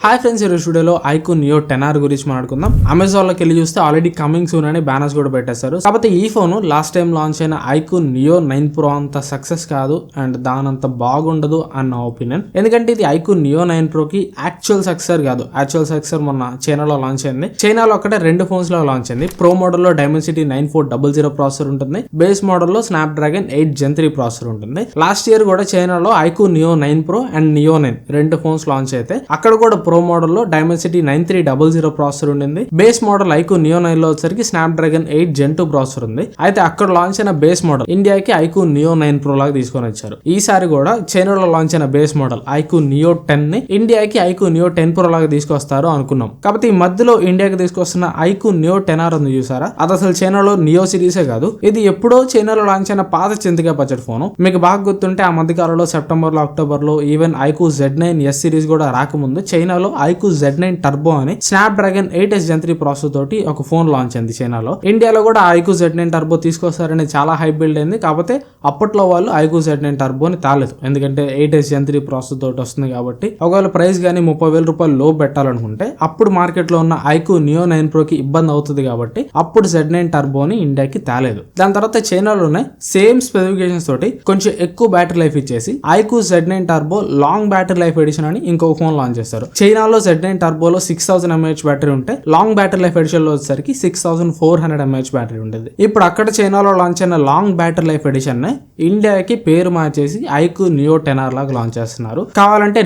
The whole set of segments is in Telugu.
హాయ్ ఫ్రెండ్స్, ఈ స్టూడియోలో ఐక్యూన్ నియో 10R గురించి మాట్లాడుకుందాం. అమెజాన్ లోకి వెళ్ళి చూస్తే ఆల్రెడీ కమింగ్ సూన్ అని బ్యానర్స్ కూడా పెట్టేస్తారు. కాకపోతే ఈ ఫోన్ లాస్ట్ టైం లాంచ్ అయిన ఐక్యూన్ నియో 9 Pro అంత సక్సెస్ కాదు అండ్ దానంత బాగుండదు అన్న ఒపీనియన్. ఎందుకంటే ఇది ఐక్యూన్ నియో 9 Pro కి యాక్చువల్ సక్సెసర్ కాదు. యాక్చువల్ సక్సెసర్ మొన్న చైనాలో లాంచ్ అయింది. చైనాలో ఒక్కటే 2 ఫోన్స్ లో లాంచ్ అయింది. ప్రో మోడల్ లో డైమెన్సిటీ 9400 ప్రాసెసర్ ఉంటుంది. బేస్ మోడల్ లో స్నాప్డ్రాగన్ 8 Gen 3 ప్రాసెసర్ ఉంటుంది. లాస్ట్ ఇయర్ కూడా చైనాలో iQOO Neo 9 Pro and Neo 9 2 phones launch అయితే అక్కడ కూడా ప్రో మోడల్ లో డైమెన్సిటీ 9300 ప్రాసెసర్ ఉండింది. బేస్ మోడల్ ఐక్యూన్ నియో 9 లో వచ్చరికి స్నాప్డ్రాగన్ 8 Gen 2 ప్రాసెసర్ ఉంది. అయితే అక్కడ లాంచ్ అయిన బేస్ మోడల్ ఇండియాకి ఐక్యూన్ నియో 9 Pro లాగా తీసుకొని వచ్చారు. ఈసారి కూడా చైనాలో లాంచ్ అయిన బేస్ మోడల్ ఐక్యూన్ నియో 10 ని ఇండియాకి ఐక్యూన్ నియో 10 Pro లాగా తీసుకొస్తారు అనుకున్నాం. కాబట్టి ఈ మధ్యలో ఇండియాకి తీసుకొస్తున్న ఐక్యూన్ నియో 10R ఉంది చూసారా, అది అసలు చైనాలో నియో సిరీసే కాదు. ఇది ఎప్పుడో చైనాలో లాంచ్ అయిన పాత చింతకాయ బడ్జెట్ ఫోన్. మీకు బాగా గుర్తుంటే ఆ మధ్య కాలంలో సెప్టెంబర్ లో అక్టోబర్ లో ఈవెన్ ఐక్యూన్ Z9S సిరీస్ కూడా రాకముందు చైనాలో ఐక్యూన్ Z9 టర్బో అని స్నాప్డ్రాగన్ 8 Gen 3 ప్రాసెసర్ తోటి ఒక ఫోన్ లాంచ్ అయింది చైనాలో. ఇండియాలో కూడా ఐక్యూన్ Z9 టర్బో తీసుకొస్తారని చాలా హైప్ బిల్డ్ అయింది. కాకపోతే అప్పట్లో వాళ్ళు ఐక్యూన్ Z9 టర్బోని తాలేదు, ఎందుకంటే 8 Gen 3 ప్రాసెసర్ తోటి వస్తుంది కాబట్టి. ఒకవేళ ప్రైస్ కానీ 30,000 రూపాయలు లో పెట్టాలనుకుంటే అప్పుడు మార్కెట్ లో ఉన్న ఐక్యూన్ నియో 9 Pro కి ఇబ్బంది అవుతుంది కాబట్టి అప్పుడు Z9 టర్బోని ఇండియాకి తాలేదు. దాని తర్వాత చైనాలోనే సేమ్ స్పెసిఫికేషన్స్ తోటి కొంచెం ఎక్కువ బ్యాటరీ లైఫ్ ఇచ్చేసి ఐక్యూన్ Z9 turbo long battery life edition అని ఇంకో ఫోన్ లాంచ్ చేస్తారు. చైనాలో Z9 టర్బోలో 6000 mAh బ్యాటరీ ఉంటే లాంగ్ బ్యాటరీ లైఫ్ ఎడిషన్ లో వచ్చేసరికి 6400 mAh బ్యాటరీ ఉండేది. ఇప్పుడు అక్కడ చైనాలో లాంచ్ అయిన లాంగ్ బ్యాటరీ లైఫ్ ఎడిషన్ ని ఇండియాకి పేరు మార్చేసి ఐక్యూన్ నియో 10R లాగా లాంచ్ చేస్తున్నారు. కావాలంటే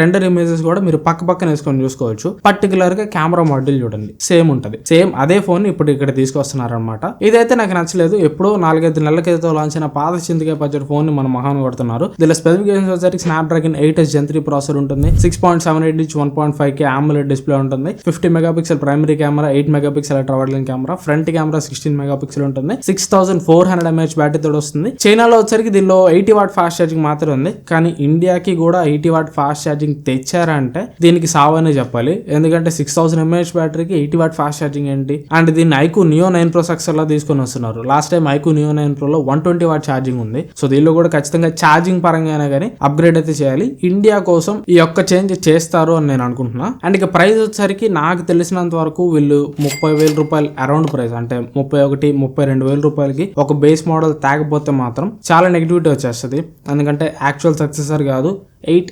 రెండర్ ఇమేజెస్ కూడా మీరు పక్క పక్కన వేసుకొని చూసుకోవచ్చు. పర్టికులర్ గా కెమెరా మాడ్యూల్ చూడండి, సేమ్ ఉంటది. సేమ్ అదే ఫోన్ ఇప్పుడు ఇక్కడ తీసుకొస్తున్నారు అనమాట. ఇదైతే నాకు నచ్చలేదు. ఎప్పుడో 4-5 నెలల క్రితం లాంచ్ అయిన పాత చింతకాయ బడ్జెట్ ఫోన్ ని మన మహాన్ కొడుతున్నారు. దీని స్పెసిఫికేషన్స్ వచ్చేసరికి స్నాప్డ్రాగన్ 8 Gen 3 ప్రాసెసర్ ఉంటుంది. 6.78 ఇంచ్ 1.5K AMOLED డిస్ప్లే ఉంటుంది. 50 megapixel primary camera, 8 megapixel ultra wide lens camera, front camera 16 megapixel ఉంటుంది. 6400 mAh బ్యాటరీ తోటి వస్తుంది. చైనాలో వచ్చరికి దీనిలో 80 వాట్ ఫాస్ట్ ఛార్జింగ్ మాత్రం ఉంది. కానీ ఇండియాకి కూడా 80 వాట్ ఫాస్ట్ ఛార్జింగ్ తెచ్చారా అంటే దీనికి సావనే చెప్పాలి. ఎందుకంటే 6000 mAh బ్యాటరీకి 80 వాట్ ఫాస్ట్ ఛార్జింగ్ ఏంటి? అండ్ దీన్ని ఐక్యూన్ నియో 9 Pro సక్సెసర్ లా తీసుకొని వస్తున్నారు. లాస్ట్ టైం ఐక్యూన్ నియో 9 Pro లో 120 వాట్ ఛార్జింగ్ ఉంది. సో దీనిలో కూడా ఖచ్చితంగా ఛార్జింగ్ పరంగా అయినా కానీ అప్గ్రేడ్ అయితే చేయాలి. ఇండియా కోసం ఈ ఒక్క చేంజ్ చేస్తారు అని నేను అనుకుంటున్నా. అండ్ ఇక ప్రైస్ వచ్చేసరికి నాకు తెలిసినంత వరకు వీళ్ళు 30,000 రూపాయలు అరౌండ్ ప్రైస్, అంటే 31-32,000 రూపాయలకి ఒక బేస్ మోడల్ తాగపోతే మాత్రం చాలా నెగిటివిటీ వచ్చేస్తుంది. ఎందుకంటే యాక్చువల్ సక్సెసర్ కాదు 8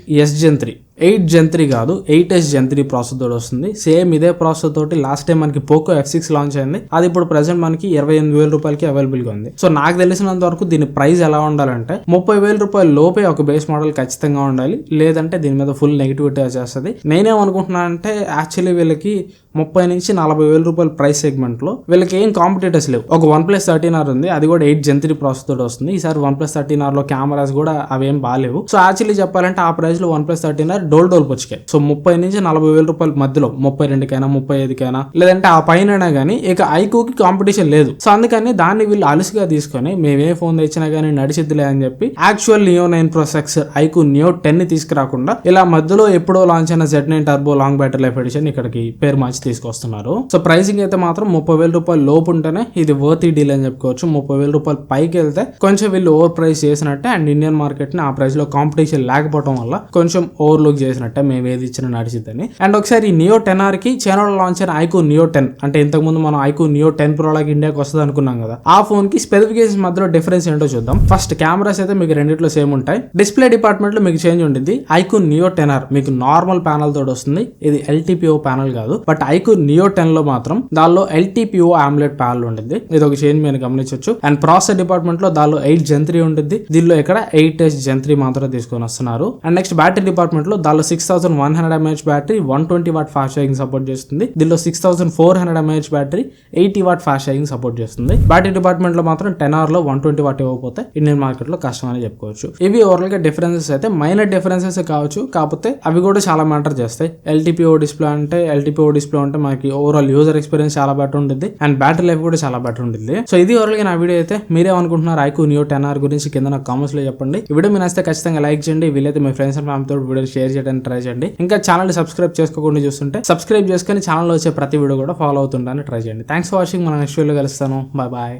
Gen 3 కాదు 8 Gen 3 ప్రాసెసర్ తోటి వస్తుంది. సేమ్ ఇదే ప్రాసెసర్ తోటి లాస్ట్ టైం మనకి పోకో F6 లాంచ్ అయింది. అది ఇప్పుడు ప్రెసెంట్ మనకి 28,000 రూపాయలకి అవైలబుల్ గా ఉంది. సో నాకు తెలిసినంత వరకు దీని ప్రైస్ ఎలా ఉండాలంటే 30,000 రూపాయల లోపే ఒక బేస్ మోడల్ ఖచ్చితంగా ఉండాలి. లేదంటే దీని మీద ఫుల్ నెగిటివిటీ వచ్చేస్తుంది. నేనేమనుకుంటున్నానంటే యాక్చువల్లీ వీళ్ళకి 30,000-40,000 రూపాయల ప్రైస్ సెగ్మెంట్ లో వీళ్ళకి ఏం కాంపిటేటర్స్ లేవు. ఒక OnePlus 13R ఉంది, అది కూడా 8 Gen 3 ప్రాసెసర్ తోటి వస్తుంది. ఈసారి OnePlus 13R లో కెమెరాస్ కూడా అవేం బాగాలేవు. సో యాక్చువల్లీ చెప్పాలంటే ఆ ప్రైస్ లో OnePlus 13R డోల్ పొచ్చికాయి. సో 30,000-40,000 రూపాయల మధ్యలో 32కైనా 35కైనా లేదంటే ఆ పైన గానీ ఇక ఐక్యూకి కాంపిటీషన్ లేదు. సో అందుకని దాన్ని వీళ్ళు అలసిగా తీసుకొని మేమే ఫోన్ తెచ్చినా గానీ నడిచిద్దిలే అని చెప్పి actual Neo 9 Pro successor iQOO Neo 10 ని తీసుకురాకుండా ఇలా మధ్యలో ఎప్పుడో లాంచ్ అయిన Z9 turbo long battery life edition ఇక్కడికి పేరు మార్చి తీసుకొస్తున్నారు. సో ప్రైసింగ్ అయితే మాత్రం 30,000 రూపాయల లోపు ఉంటేనే ఇది వర్తీ డీల్ అని చెప్పుకోవచ్చు. 30,000 రూపాయల పైకి వెళ్తే కొంచెం వీళ్ళు ఓవర్ ప్రైస్ చేసినట్టే. అండ్ ఇండియన్ మార్కెట్ ని ఆ ప్రైస్ లో కాంపిటీషన్ లేకపోవడం వల్ల కొంచెం ఓవర్ లుక్ చేసినట్టే, మేము ఏది ఇచ్చినా నడిచిద్దని. అండ్ ఒకసారి ఈ నియో 10R కి చైనాలో లాంచ్ అయిన ఐక్యూన్ నియో 10, అంటే ఇంతకు ముందు మనం ఐక్యూన్ నియో 10 Pro లాగా ఇండియాకి వస్తుంది అనుకున్నాం కదా, ఆ ఫోన్ కి స్పెసిఫికేషన్స్ మధ్యలో డిఫరెన్స్ ఏంటో చూద్దాం. ఫస్ట్ కెమెరాస్ అయితే మీకు రెండిట్లో సేమ్ ఉంటాయి. డిస్ప్లే డిపార్ట్మెంట్ లో మీకు చేంజ్ ఉంటుంది. ఐక్యూన్ నియో 10R మీకు నార్మల్ ప్యానల్ తోటి వస్తుంది. ఇది LTPO ప్యానల్ కాదు. బట్ ఐక్యూన్ నియో 10 లో మాత్రం దానిలో LTPO AMOLED ప్యానల్ ఉంటుంది. ఇది ఒక చేంజ్ మీరు గమనించవచ్చు. అండ్ ప్రాసెసర్ డిపార్ట్మెంట్ లో దానిలో 8 Gen 3 ఉంటుంది. దీనిలో ఇక్కడ 8 Gen 3 మాత్రం తీసుకొని వస్తున్నారు. అండ్ నెక్స్ట్ బ్యాటరీ డిపార్ట్మెంట్ లో దానిలో 6100 mAh battery 120 watt fast charging support చేస్తుంది. దీనిలో 6400 mAh battery 80 watt fast charging support చేస్తుంది. బ్యాటరీ డిపార్ట్మెంట్ లో మాత్రం 10R లో 120 వాట్ ఇవ్వకపోతే ఇండియన్ మార్కెట్ లో కష్టం అని చెప్పుకోవచ్చు. ఇవి ఓవరాల్ గా డిఫరెన్సెస్ అయితే మైనర్ డిఫరెన్సెస్ కావచ్చు, కాకపోతే అవి కూడా చాలా మ్యాటర్ చేస్తాయి. LTPO డిస్ప్లే అంటే మనకి ఓవరాల్ యూజర్ ఎక్స్పీరియన్స్ చాలా బెటర్ ఉంటుంది. అండ్ బ్యాటరీ లైఫ్ కూడా చాలా బెటర్ ఉంటుంది. సో ఇది ఓవరాల్ గా నా వీడియో అయితే. మీరేమనుకుంటున్నారు ఐక్యూన్ నియో 10R గురించి కింద నాకు కామెంట్స్ లో చెప్పండి. ఈ వీడియో మీరు నచ్చితే ఖచ్చితంగా లైక్ చేయండి. వీలైతే మీ ఫ్రెండ్స్ అండ్ ఫ్యామిలీ తో వీడియో షేర్ చేయడానికి ట్రై చేయండి. ఇంకా ఛానల్ సబ్స్క్రైబ్ చేసుకోకుండా చూస్తుంటే సబ్స్క్రైబ్ చేసుకుని ఛానల్ వచ్చే ప్రతి వీడియో కూడా ఫాలో అవుతుంటాను ట్రై చేయండి. Thanks for watching. మన నెక్స్ట్ వీడియోలో కలుస్తాను. బాయ్.